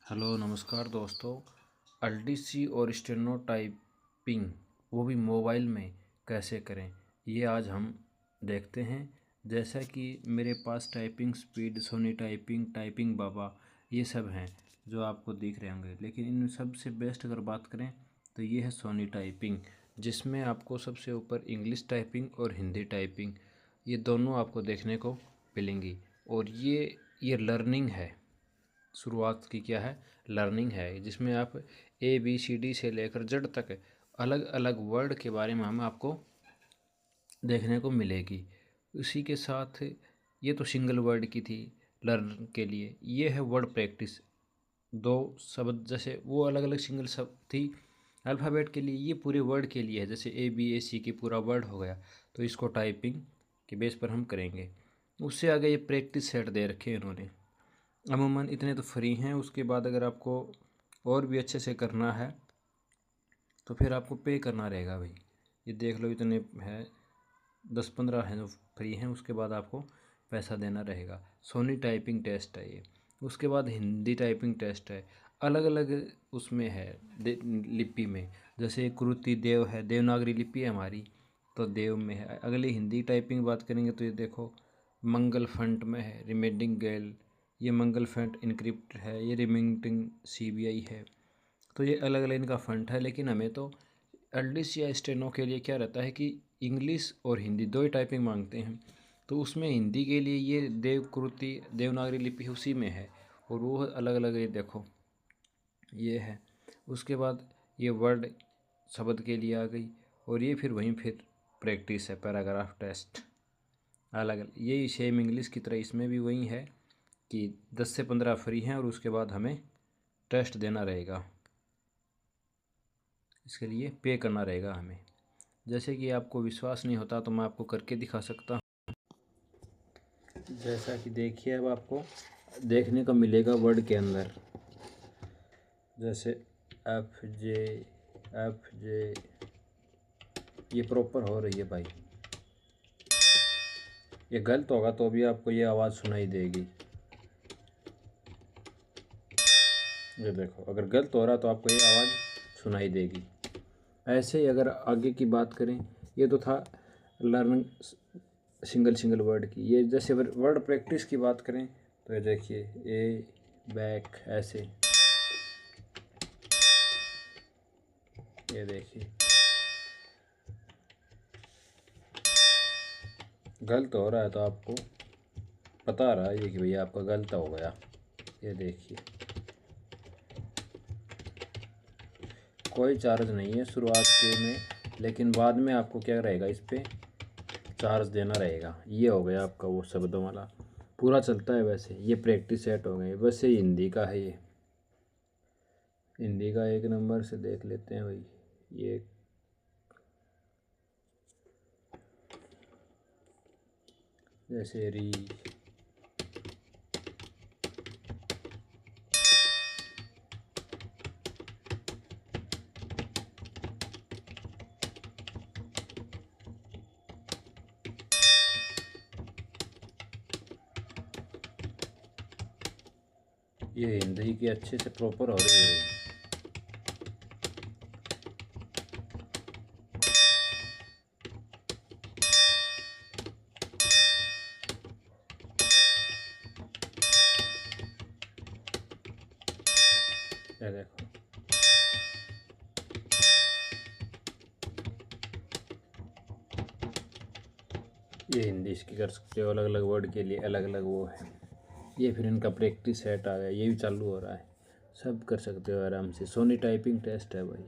Hello नमस्कार दोस्तों। LDC और स्टेनो टाइपिंग वो भी मोबाइल में कैसे करें, ये आज हम देखते हैं। जैसा कि मेरे पास typing speed, Soni typing, typing बाबा ये सब हैं जो आपको दिख रहे होंगे, लेकिन इन सब से बेस्ट अगर बात करें तो ये है सोनी टाइपिंग, जिसमें आपको सबसे ऊपर इंग्लिश टाइपिंग और हिंदी टाइपिंग ये दोनों आपको देखने को मिलेंगी। और ये लर्निंग है, शुरुआत की क्या है, लर्निंग है, जिसमें आप ABCD से लेकर जेड तक अलग अलग वर्ड के बारे में हम आपको देखने को मिलेगी। उसी के साथ ये तो सिंगल वर्ड की थी लर्न के लिए, ये है वर्ड प्रैक्टिस। दो शब्द जैसे वो अलग अलग सिंगल शब्द थी अल्फ़ाबेट के लिए, ये पूरे वर्ड के लिए है। जैसे ABAC की पूरा वर्ड हो गया, तो इसको टाइपिंग के बेस पर हम करेंगे। उससे आगे ये प्रैक्टिस सेट दे रखे हैं इन्होंने, अमूमन इतने तो फ्री हैं। उसके बाद अगर आपको और भी अच्छे से करना है तो फिर आपको पे करना रहेगा भाई। ये देख लो, इतने है 10-15 हैं जो फ्री हैं, उसके बाद आपको पैसा देना रहेगा। सोनी टाइपिंग टेस्ट है ये। उसके बाद हिंदी टाइपिंग टेस्ट है, अलग अलग उसमें है लिपि में। जैसे कृति देव है, देवनागरी लिपि है हमारी, तो देव में है। अगली हिंदी टाइपिंग बात करेंगे तो ये देखो मंगल फंट में है, रिमेडिंग गैल, ये मंगल फंट इनक्रिप्ट है, ये रिमिंटिंग CBI है। तो ये अलग अलग इनका फंट है। लेकिन हमें तो एलडीसी या स्टेनो के लिए क्या रहता है कि इंग्लिश और हिंदी दो ही टाइपिंग मांगते हैं। तो उसमें हिंदी के लिए ये देवकृति देवनागरी लिपि उसी में है, और वो अलग अलग ये देखो ये है। उसके बाद ये वर्ड शब्द के लिए आ गई, और ये फिर वहीं फिर प्रैक्टिस है, पैराग्राफ टेस्ट अलग अलग। यही सेम इंग्लिश की तरह इसमें भी वही है कि 10 से 15 फ्री हैं, और उसके बाद हमें टेस्ट देना रहेगा। इसके लिए पे करना रहेगा हमें। जैसे कि आपको विश्वास नहीं होता तो मैं आपको करके दिखा सकता हूँ। जैसा कि देखिए, अब आपको देखने को मिलेगा वर्ड के अंदर, जैसे एफ जे ये प्रॉपर हो रही है भाई। ये गलत होगा तो भी आपको ये आवाज़ सुनाई देगी। ये देखो, अगर गलत हो रहा तो आपको ये आवाज़ सुनाई देगी। ऐसे ही अगर आगे की बात करें, ये तो था लर्निंग सिंगल वर्ड की। ये जैसे वर्ड प्रैक्टिस की बात करें तो ये देखिए ए बैक ऐसे, ये देखिए गलत हो रहा है तो आपको बता रहा है ये कि भैया आपका गलत हो गया। ये देखिए, कोई चार्ज नहीं है शुरुआत के में, लेकिन बाद में आपको क्या रहेगा, इस पर चार्ज देना रहेगा। ये हो गया आपका वो शब्दों वाला, पूरा चलता है वैसे। ये प्रैक्टिस सेट हो गई। वैसे हिंदी का है, ये हिंदी का 1 नंबर से देख लेते हैं भाई। ये जैसे री, ये हिंदी की अच्छे से प्रॉपर हो रही है। ये देखो, ये हिंदी इसकी कर सकते हो, अलग अलग वर्ड के लिए अलग अलग वो है। ये फिर इनका प्रैक्टिस सेट आ गया, ये भी चालू हो रहा है। सब कर सकते हो आराम से। सोनी टाइपिंग टेस्ट है भाई।